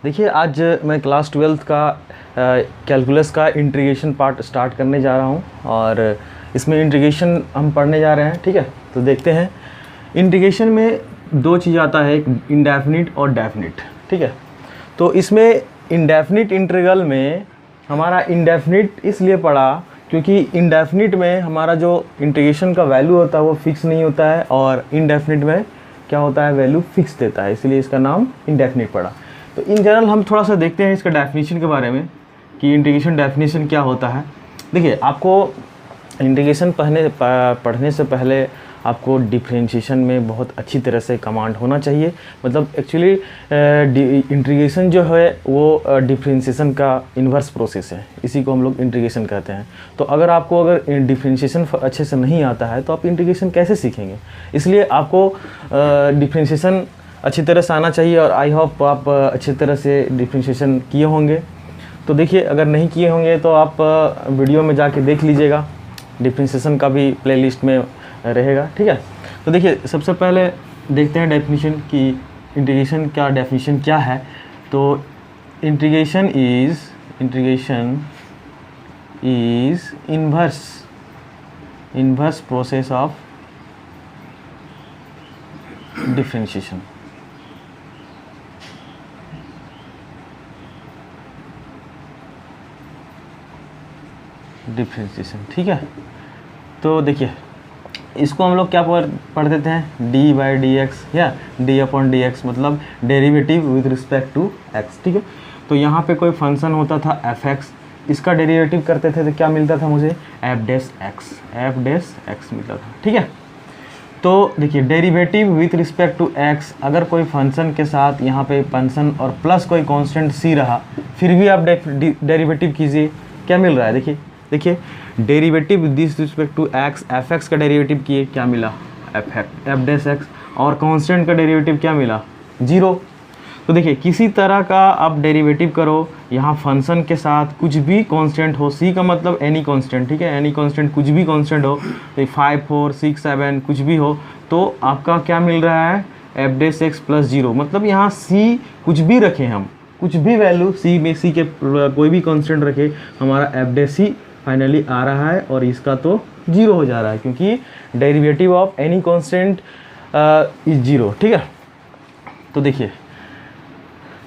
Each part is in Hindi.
देखिए आज मैं क्लास 12th का कैलकुलस का इंटीग्रेशन पार्ट स्टार्ट करने जा रहा हूं और इसमें इंटीग्रेशन हम पढ़ने जा रहे हैं। ठीक है, तो देखते हैं। इंटीग्रेशन में दो चीज़ आता है, एक इंडेफिनिट और डेफिनिट। ठीक है, तो इसमें इंडेफिनिट इंटीग्रल में हमारा इंडेफिनिट इसलिए पड़ा क्योंकि इंडेफिनिट में हमारा जो इंटीग्रेशन का वैल्यू होता है वो फिक्स नहीं होता है और इंडेफिनिट में क्या होता है, वैल्यू फिक्स देता है, इसलिए इसका नाम इंडेफिनिट पड़ा। तो इन जनरल हम थोड़ा सा देखते हैं इसका डेफिनेशन के बारे में कि इंटीग्रेशन डेफिनेशन क्या होता है। देखिए, आपको इंटीग्रेशन पढ़ने से पहले आपको डिफरेंशिएशन में बहुत अच्छी तरह से कमांड होना चाहिए। मतलब एक्चुअली इंटीग्रेशन जो है वो डिफरेंशिएशन का इन्वर्स प्रोसेस है, इसी को हम लोग इंटीग्रेशन कहते हैं। तो अगर डिफरेंशिएशन अच्छे से नहीं आता है तो आप इंटीग्रेशन कैसे सीखेंगे? इसलिए आपको डिफरेंशिएशन अच्छी तरह से आना चाहिए और आई होप आप अच्छी तरह से डिफरेंशिएशन किए होंगे। तो देखिए, अगर नहीं किए होंगे तो आप वीडियो में जाके देख लीजिएगा, डिफरेंशिएशन का भी प्लेलिस्ट में रहेगा। ठीक है, तो देखिए सबसे पहले देखते हैं डेफिनेशन कि इंटीग्रेशन का डेफिनेशन क्या है। तो integration is inverse process of differentiation. ठीक है, तो देखिए इसको हम लोग क्या पढ़ देते हैं, डी बाई डी एक्स या डी अपॉन डी एक्स, मतलब derivative with respect to x. ठीक है, तो यहाँ पे कोई फंक्शन होता था एफ एक्स, इसका डेरिवेटिव करते थे तो क्या मिलता था मुझे, एफ डैश एक्स मिलता था। ठीक है, तो देखिए derivative with respect to x, अगर कोई फंक्शन के साथ यहाँ पे फंक्शन और प्लस कोई कांस्टेंट सी रहा, फिर भी आप डेरिवेटिव कीजिए, क्या मिल रहा है। देखिए derivative with respect to x, f x का डेरिवेटिव किए, क्या मिला, एफ डैश एक्स, और कांस्टेंट का डेरिवेटिव क्या मिला, 0। तो देखिए किसी तरह का आप डेरिवेटिव करो, यहाँ फंक्शन के साथ कुछ भी कांस्टेंट हो, सी का मतलब एनी कांस्टेंट। ठीक है, एनी कांस्टेंट, कुछ भी कांस्टेंट हो, तो 5, 4, 6, 7 कुछ भी हो, तो आपका क्या मिल रहा है, एफ डैश एक्स प्लस 0। मतलब यहाँ सी कुछ भी रखें, हम कुछ भी वैल्यू सी में, सी के कोई भी कांस्टेंट रखे, हमारा एफ डैश सी फाइनली आ रहा है और इसका तो 0 हो जा रहा है क्योंकि derivative of any constant is 0। ठीक है, तो देखिए,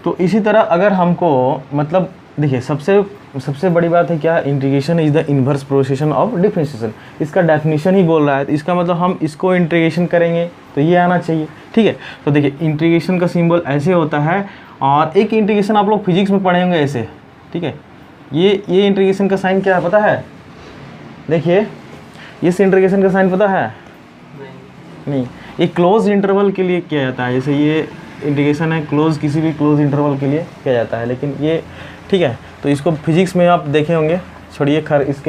तो इसी तरह अगर हमको मतलब देखिए सबसे बड़ी बात है क्या, integration is the inverse process of differentiation, इसका डेफिनेशन ही बोल रहा है, तो इसका मतलब हम इसको इंटीग्रेशन करेंगे तो ये आना चाहिए। ठीक है, तो देखिए इंटीग्रेशन का सिंबल ऐसे होता है, और एक इंटीग्रेशन आप लोग फिजिक्स में पढ़े होंगे ऐसे। ठीक है, ये इंटीग्रेशन का साइन क्या है पता है? देखिए इस इंटीग्रेशन का साइन पता है? नहीं, ये क्लोज इंटरवल के लिए किया जाता है। जैसे ये इंटीग्रेशन है क्लोज, किसी भी क्लोज इंटरवल के लिए किया जाता है, लेकिन ये ठीक है, तो इसको फिजिक्स में आप देखे होंगे। छोड़िए,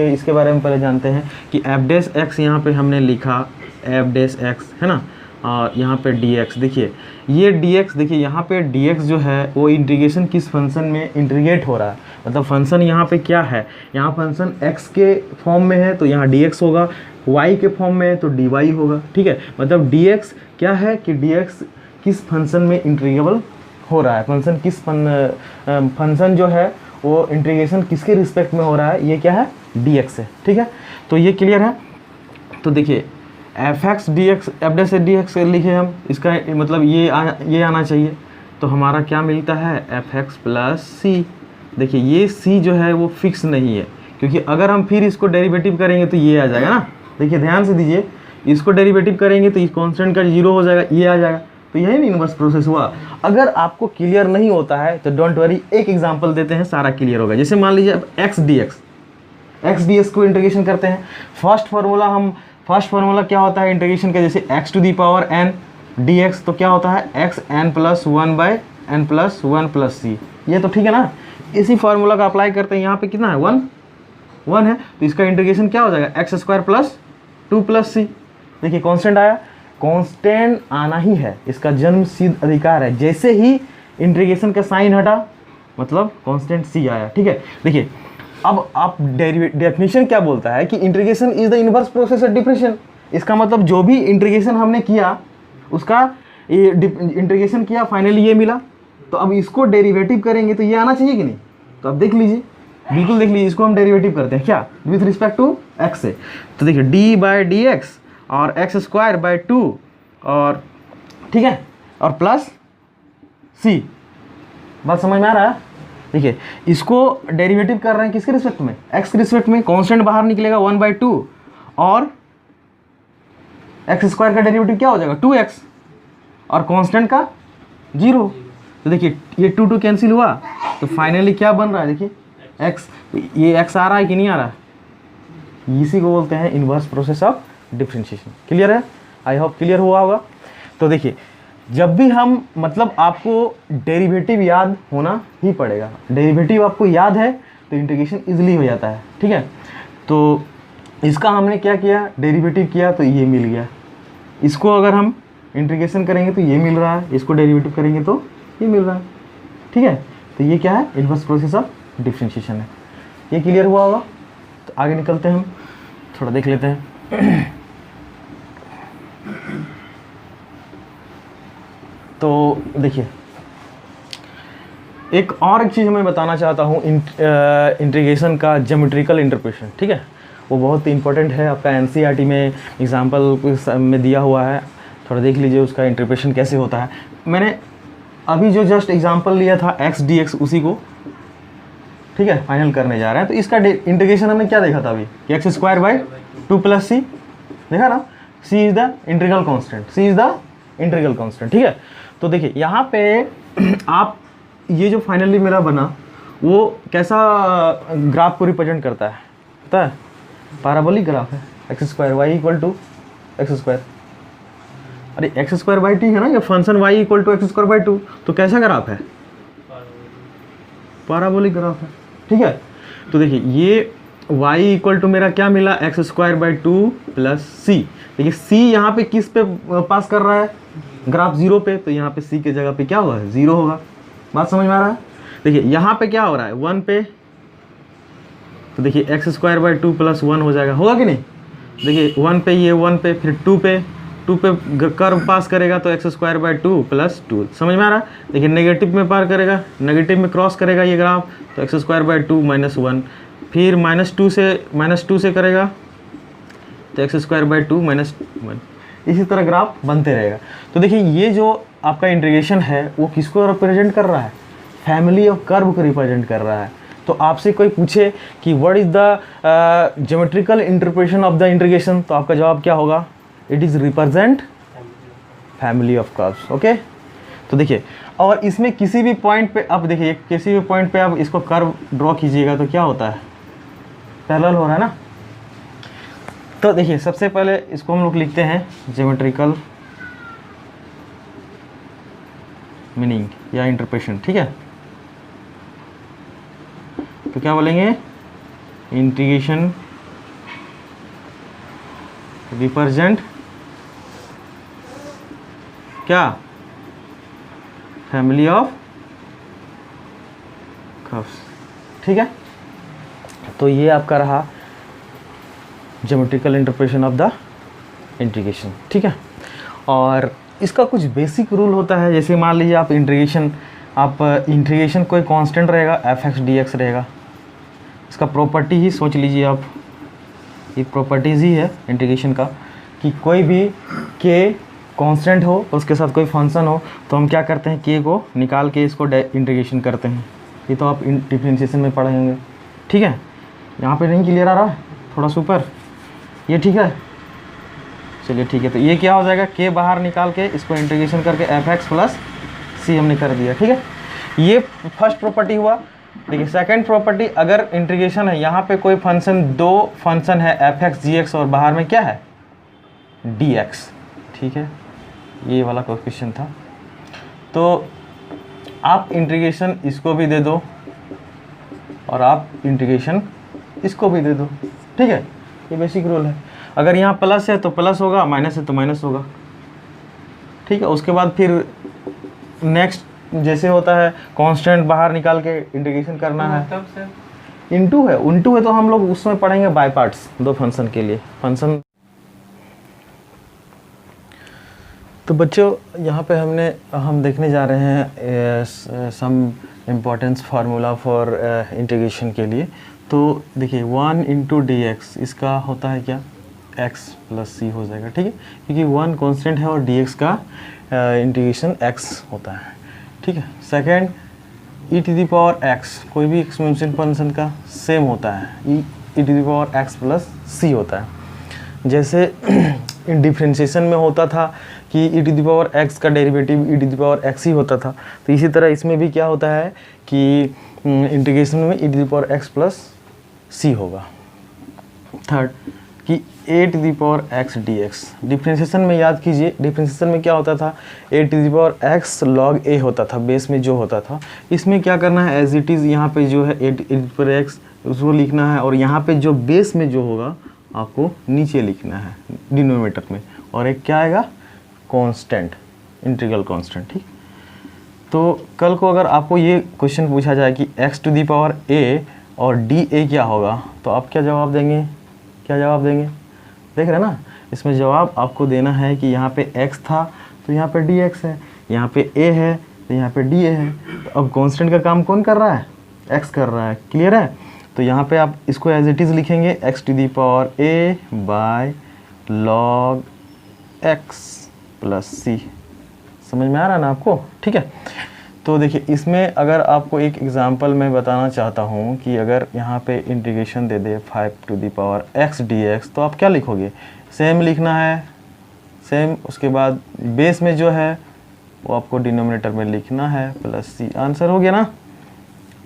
इसके बारे में पहले जानते हैं कि एफ डैश एक्स यहाँ पे हमने लिखा, एफ डैश एक्स है ना, और यहाँ पे डी एक्स। देखिए ये डी एक्स, देखिए यहाँ पे डी एक्स जो है वो इंटीग्रेशन किस फंक्शन में इंटीग्रेट हो रहा है, मतलब फंक्शन यहाँ पे क्या है, यहाँ फंक्शन x के फॉर्म में है तो यहाँ dx होगा, y के फॉर्म में है तो dy होगा। ठीक है, मतलब dx क्या है कि dx किस फंक्शन में इंटीग्रेबल हो रहा है, फंक्शन जो है वो इंटीग्रेशन किसके रिस्पेक्ट में हो रहा है, ये क्या है, dx है। ठीक है, तो ये क्लियर है। तो देखिए F x D x, F dash D x लिखे हम, इसका मतलब ये आना चाहिए, तो हमारा क्या मिलता है, एफ एक्स प्लस सी। देखिए ये c जो है वो फिक्स नहीं है, क्योंकि अगर हम फिर इसको डेरिवेटिव करेंगे तो ये आ जाएगा ना। देखिए ध्यान से दीजिए, इसको डेरिवेटिव करेंगे तो इस कांस्टेंट का 0 हो जाएगा, ये आ जाएगा, तो यही नहीं इन्वर्स प्रोसेस हुआ। अगर आपको क्लियर नहीं होता है तो डोंट वरी, एक एग्जांपल देते हैं, सारा क्लियर होगा। जैसे मान लीजिए अब एक्स डी एक्स को इंटीग्रेशन करते हैं। फर्स्ट फार्मूला क्या होता है इंटीग्रेशन का, जैसे x to the power n dx, तो क्या होता है x n plus 1 by n plus 1 plus c. ये तो ठीक है ना, इसी फार्मूला का अप्लाई करते हैं, यहाँ पे कितना है, 1 है, तो इसका इंटीग्रेशन क्या हो जाएगा, एक्स स्क्वायर प्लस 2 प्लस सी। देखिए कांस्टेंट आया, कांस्टेंट आना ही है, इसका जन्म सिद्ध अधिकार है। जैसे ही इंटीग्रेशन का साइन हटा मतलब कांस्टेंट सी आया। ठीक है, देखिए अब आप डेफिनेशन क्या बोलता है कि integration is the inverse process of differentiation. इसका मतलब जो भी इंटीग्रेशन हमने किया उसका इंटीग्रेशन किया, फाइनली ये मिला, तो अब इसको डेरिवेटिव करेंगे तो ये आना चाहिए कि नहीं? तो अब देख लीजिए, बिल्कुल देख लीजिए, इसको हम डेरिवेटिव करते हैं क्या, विथ रिस्पेक्ट टू एक्स से। तो देखिए डी बाई डी एक्स और एक्स स्क्वायर बाई 2 और ठीक है, और प्लस सी। बात समझ में आ रहा है? देखिए इसको डेरिवेटिव कर रहे हैं किसके रिस्पेक्ट में, एक्स के रिस्पेक्ट में। कांस्टेंट बाहर निकलेगा 1/2 और एक्स स्क्वायर का डेरिवेटिव क्या हो जाएगा 2x और कांस्टेंट का 0। तो देखिए ये 2 कैंसिल हुआ, तो फाइनली क्या बन रहा है, देखिए x, ये x आ रहा है कि नहीं आ रहा है, इसी को बोलते हैं inverse process of differentiation. Clear है? आई होप क्लियर हुआ होगा। तो देखिए जब भी हम, मतलब आपको डेरिवेटिव याद होना ही पड़ेगा, डेरिवेटिव आपको याद है तो इंटीग्रेशन इजीली हो जाता है। ठीक है, तो इसका हमने क्या किया, डेरिवेटिव किया तो ये मिल गया, इसको अगर हम इंटीग्रेशन करेंगे तो ये मिल रहा है, इसको डेरिवेटिव करेंगे तो ये मिल रहा है। ठीक है, तो ये क्या है, इन्वर्स प्रोसेस ऑफ डिफरेंशिएशन है। ये क्लियर हुआ होगा। तो आगे निकलते हैं, हम थोड़ा देख लेते हैं। तो देखिए एक चीज़ मैं बताना चाहता हूँ, इंटीग्रेशन का ज्योमेट्रिकल इंटरप्रिटेशन। ठीक है, वो बहुत इंपॉर्टेंट है, आपका एनसीईआरटी में एग्जाम्पल में दिया हुआ है, थोड़ा देख लीजिए उसका इंटरप्रिटेशन कैसे होता है। मैंने अभी जो जस्ट एग्जाम्पल लिया था एक्स डी एक्स, उसी को ठीक है फाइनल करने जा रहे हैं। तो इसका इंटीग्रेशन हमने क्या देखा था अभी, x square by 2 plus c, देखा ना, c is the integral constant, c is the integral constant. ठीक है, तो देखिए यहाँ पे आप ये जो फाइनली मेरा बना वो कैसा ग्राफ को रिप्रेजेंट करता है पता है, पैराबोलिक ग्राफ है, x square y equal to x square, अरे एक्स स्क्वायर बाई टी है ना, ये function y equal to x square by 2, तो कैसा ग्राफ है, पैराबोलिक ग्राफ है। ठीक है, तो देखिए ये y इक्वल टू मेरा क्या मिला, एक्स स्क्वायर बाई 2 प्लस सी। देखिए c यहाँ पे किस पे पास कर रहा है, ग्राफ 0 पे, तो यहाँ पे c के जगह पे क्या होगा, 0 होगा। बात समझ में आ रहा है? देखिए यहाँ पे क्या हो रहा है, 1 पे, तो देखिए एक्स स्क्वायर बाई 2 प्लस 1 हो जाएगा, होगा कि नहीं? देखिए 1 पे, ये 1 पे, फिर 2 पे कर्व पास करेगा तो एक्स स्क्वायर बाई 2 प्लस 2, समझ में आ रहा है? देखिए नेगेटिव में पार करेगा, नेगेटिव में क्रॉस करेगा ये ग्राफ, तो एक्स स्क्वायर बाई 2 माइनस 1, फिर -2 से करेगा तो एक्स स्क्वायर बाई 2 माइनस 1, इसी तरह ग्राफ बनते रहेगा। तो देखिए ये जो आपका इंटीग्रेशन है वो किसको रिप्रेजेंट कर रहा है, फैमिली ऑफ कर्व को रिप्रेजेंट कर रहा है। तो आपसे कोई पूछे कि what is the geometrical interpretation of the integration, तो आपका जवाब क्या होगा, it is represent family of curves. Okay, तो देखिए और इसमें किसी भी पॉइंट पे, अब देखिए किसी भी पॉइंट पे आप इसको कर्व ड्रॉ कीजिएगा तो क्या होता है, पैरेलल हो रहा है ना। तो देखिए सबसे पहले इसको हम लोग लिखते हैं ज्योमेट्रिकल मीनिंग या इंटरप्रिटेशन। ठीक है, तो क्या बोलेंगे, इंटीग्रेशन रिप्रेजेंट क्या, फैमिली ऑफ कर्व्स। ठीक है, तो ये आपका रहा geometrical interpretation of the integration. ठीक है, और इसका कुछ बेसिक रूल होता है, जैसे मान लीजिए आप इंटीग्रेशन कोई कांस्टेंट रहेगा, f(x) dx रहेगा, इसका प्रॉपर्टी ही सोच लीजिए आप, ये प्रॉपर्टीज़ ही है इंटीग्रेशन का, कि कोई भी k कांस्टेंट हो उसके साथ कोई फंक्शन हो तो हम क्या करते हैं, k को निकाल के इसको इंटीग्रेशन करते हैं। ये तो आप डिफरेंशिएशन में पढ़े होंगे। ठीक है, यहाँ पे नहीं क्लियर आ रहा, थोड़ा सुपर, ये ठीक है, चलिए ठीक है। तो ये क्या हो जाएगा, k बाहर निकाल के इसको इंटीग्रेशन करके f(x) प्लस c हमने कर दिया। ठीक है, ये फर्स्ट प्रॉपर्टी हुआ। देखिए सेकंड प्रॉपर्टी, अगर इंटीग्रेशन है, यहाँ पे कोई फंक्शन, दो फंक्शन है f(x) gx और बाहर में क्या है dx। ठीक है, ये वाला क्वेश्चन था, तो आप इंटीग्रेशन इसको भी दे दो और आप इंटीग्रेशन इसको भी दे दो। ठीक है, ये बेसिक रूल है। अगर यहाँ प्लस है तो प्लस होगा, माइनस है तो माइनस होगा। ठीक है, उसके बाद फिर नेक्स्ट जैसे होता है कांस्टेंट बाहर निकाल के इंटीग्रेशन करना है, इनटू है तो हम लोग उसमें पढ़ेंगे बाय पार्ट्स, दो फंक्शन के लिए फंक्शन। तो बच्चों यहाँ पे हम देखने जा रहे हैं सम इम्पोर्टेंस फार्मूला फॉर इंटीग्रेशन के लिए। तो देखिए 1 इंटू डी एक्स, इसका होता है क्या, x प्लस सी हो जाएगा, ठीक है, क्योंकि 1 कांस्टेंट है और dx का इंटीग्रेशन x होता है, ठीक है। Second, e to the power x, कोई भी एक्सपोनेंशियल फंक्शन का सेम होता है, e to the power x plus c होता है। जैसे डिफ्रेंशिएशन में होता था कि e to the power x का derivative e to the power x ही होता था, तो इसी तरह इसमें भी क्या होता है कि इंटीग्रेशन में e to the power x plus c होगा। थर्ड कि a to the power x dx, differentiation में याद कीजिए, डिफ्रेंशिएशन में क्या होता था, a to the power x log a होता था, बेस में जो होता था। इसमें क्या करना है, एज इट इज़ यहाँ पे जो है a to the power x उसको लिखना है, और यहाँ पे जो बेस में जो होगा आपको नीचे लिखना है डिनोमिनेटर में, और एक क्या आएगा, कांस्टेंट, इंटीग्रल कांस्टेंट, ठीक। तो कल को अगर आपको ये क्वेश्चन पूछा जाए कि x to the power a और dA क्या होगा, तो आप क्या जवाब देंगे, क्या जवाब देंगे, देख रहे हैं ना। इसमें जवाब आपको देना है कि यहाँ पे x था तो यहाँ पे dx है, यहाँ पे a है तो यहाँ पे dA है। तो अब कांस्टेंट का काम कौन कर रहा है, x कर रहा है, क्लियर है। तो यहाँ पे आप इसको एज इट इज़ लिखेंगे x to the power a by log x plus c, समझ में आ रहा है ना आपको, ठीक है। तो देखिए इसमें अगर आपको एक एग्जांपल मैं बताना चाहता हूँ कि अगर यहाँ पे इंटीग्रेशन दे दे 5 to the power x dx, तो आप क्या लिखोगे, सेम लिखना है, सेम, उसके बाद बेस में जो है वो आपको डिनोमिनेटर में लिखना है प्लस सी, आंसर हो गया ना,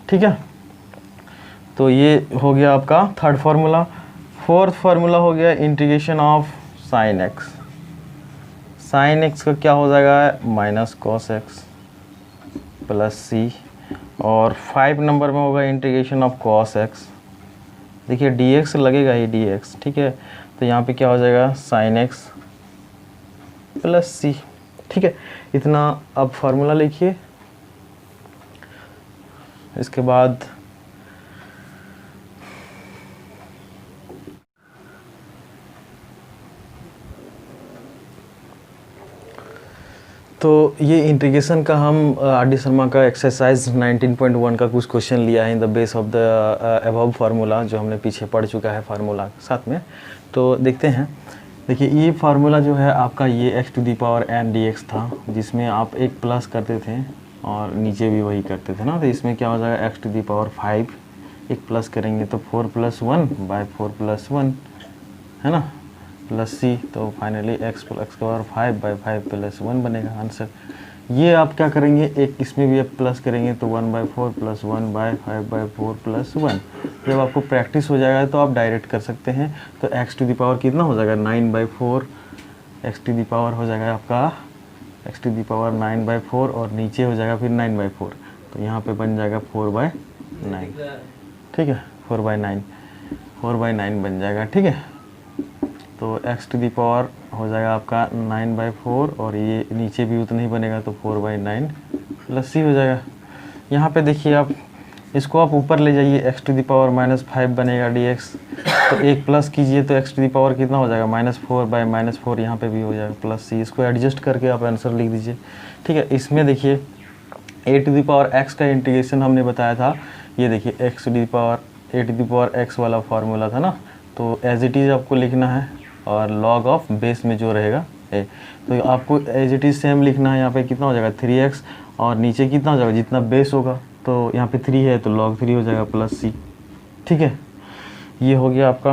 ठीक है। तो ये हो गया आपका थर्ड फार्मूला। फोर्थ फार्मूला हो गया integration of sine x, sine x का क्या हो जाएगा, माइनस कॉस एक्स प्लस सी, और 5 नंबर में होगा इंटीग्रेशन ऑफ कॉस एक्स। देखिए dx लगेगा ही dx, ठीक है, तो यहाँ पे क्या हो जाएगा, साइन एक्स प्लस सी, ठीक है। इतना अब फार्मूला लिखिए। इसके बाद तो ये इंटीग्रेशन का हम आर.डी. शर्मा का एक्सरसाइज 19.1 का कुछ क्वेश्चन लिया है in the base of the above formula, जो हमने पीछे पढ़ चुका है फार्मूला के साथ में। तो देखते हैं, देखिए ये फार्मूला जो है आपका, ये x to the power n dx था, जिसमें आप एक प्लस करते थे और नीचे भी वही करते थे ना। तो इसमें क्या हो जाएगा, x टू दी पावर 5, एक प्लस करेंगे तो 4 + 1 बाय 4 + 1 है ना, प्लस सी, तो finally x + x power 5 by 5 + 1 बनेगा आंसर। ये आप क्या करेंगे, एक इसमें भी आप प्लस करेंगे तो 1/4 + 1 बाय 5/4 + 1। जब आपको प्रैक्टिस हो जाएगा तो आप डायरेक्ट कर सकते हैं। तो x टू दी पावर कितना हो जाएगा, 9/4, x टू दी पावर हो जाएगा आपका x टू दी पावर 9/4, और नीचे हो जाएगा फिर 9/4, तो यहाँ पे बन जाएगा 4/9, ठीक है, 4/9 बन जाएगा, ठीक है। तो x टू दी पावर हो जाएगा आपका 9/4, और ये नीचे भी उतना ही बनेगा, तो 4/9 प्लस सी हो जाएगा। यहाँ पे देखिए आप इसको आप ऊपर ले जाइए, x टू दी पावर -5 बनेगा dx, तो एक प्लस कीजिए तो x टू दी पावर कितना हो जाएगा, -4/-4, यहाँ पे भी हो जाएगा प्लस सी। इसको एडजस्ट करके आप आंसर लिख दीजिए, ठीक है। इसमें देखिए a to the power x का इंटीग्रेशन हमने बताया था, ये देखिए x to the power a to the power x वाला फार्मूला था ना, तो एज इट इज़ आपको लिखना है, और लॉग ऑफ बेस में जो रहेगा ए, तो आपको एज इट इज़ सेम लिखना है। यहाँ पे कितना हो जाएगा 3x, और नीचे कितना हो जाएगा, जितना बेस होगा, तो यहाँ पे 3 है तो log 3 हो जाएगा प्लस सी, ठीक है। ये हो गया आपका।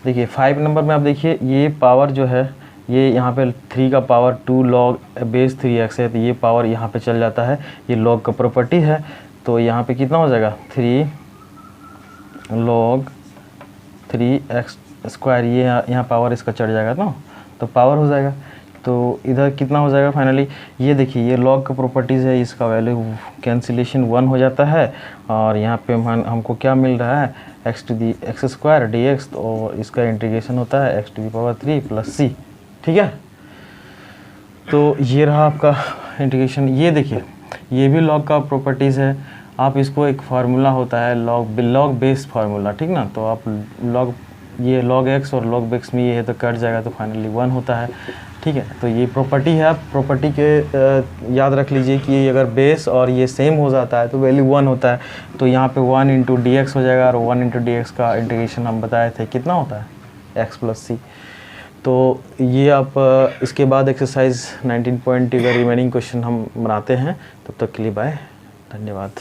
देखिए 5 नंबर में आप देखिए ये पावर जो है, ये यहाँ पे 3 का पावर 2 log बेस 3x है, तो ये पावर यहाँ पे चल जाता है, ये log का प्रॉपर्टी है। तो यहाँ पे कितना हो जाएगा 3 log 3x स्क्वायर, ये यहाँ पावर इसका चढ़ जाएगा ना, तो पावर हो जाएगा। तो इधर कितना हो जाएगा फाइनली, ये देखिए ये लॉग का प्रॉपर्टीज़ है, इसका वैल्यू कैंसिलेशन 1 हो जाता है, और यहाँ पे हमको क्या मिल रहा है, x to the x square dx, और इसका इंटीग्रेशन होता है x to the power 3 plus c, ठीक है। तो ये रहा आपका इंटीग्रेशन। ये देखिए ये भी लॉग का प्रॉपर्टीज़ है, आप इसको एक फार्मूला होता है लॉग बेस फार्मूला, ठीक ना। तो आप लॉग, ये log x और log x में ये है तो कट जाएगा, तो फाइनली 1 होता है, ठीक। ठीक है। तो ये प्रॉपर्टी है, आप प्रॉपर्टी के याद रख लीजिए कि अगर बेस और ये सेम हो जाता है तो वैल्यू 1 होता है, तो यहाँ पे 1 इंटू डी एक्स हो जाएगा, और 1 इंटू डी एक्स का इंटीग्रेशन हम बताए थे कितना होता है x प्लस सी। तो ये आप इसके बाद एक्सरसाइज 19 पॉइंट का रिमेनिंग क्वेश्चन हम बनाते हैं। तब तक के लिए बाय, धन्यवाद।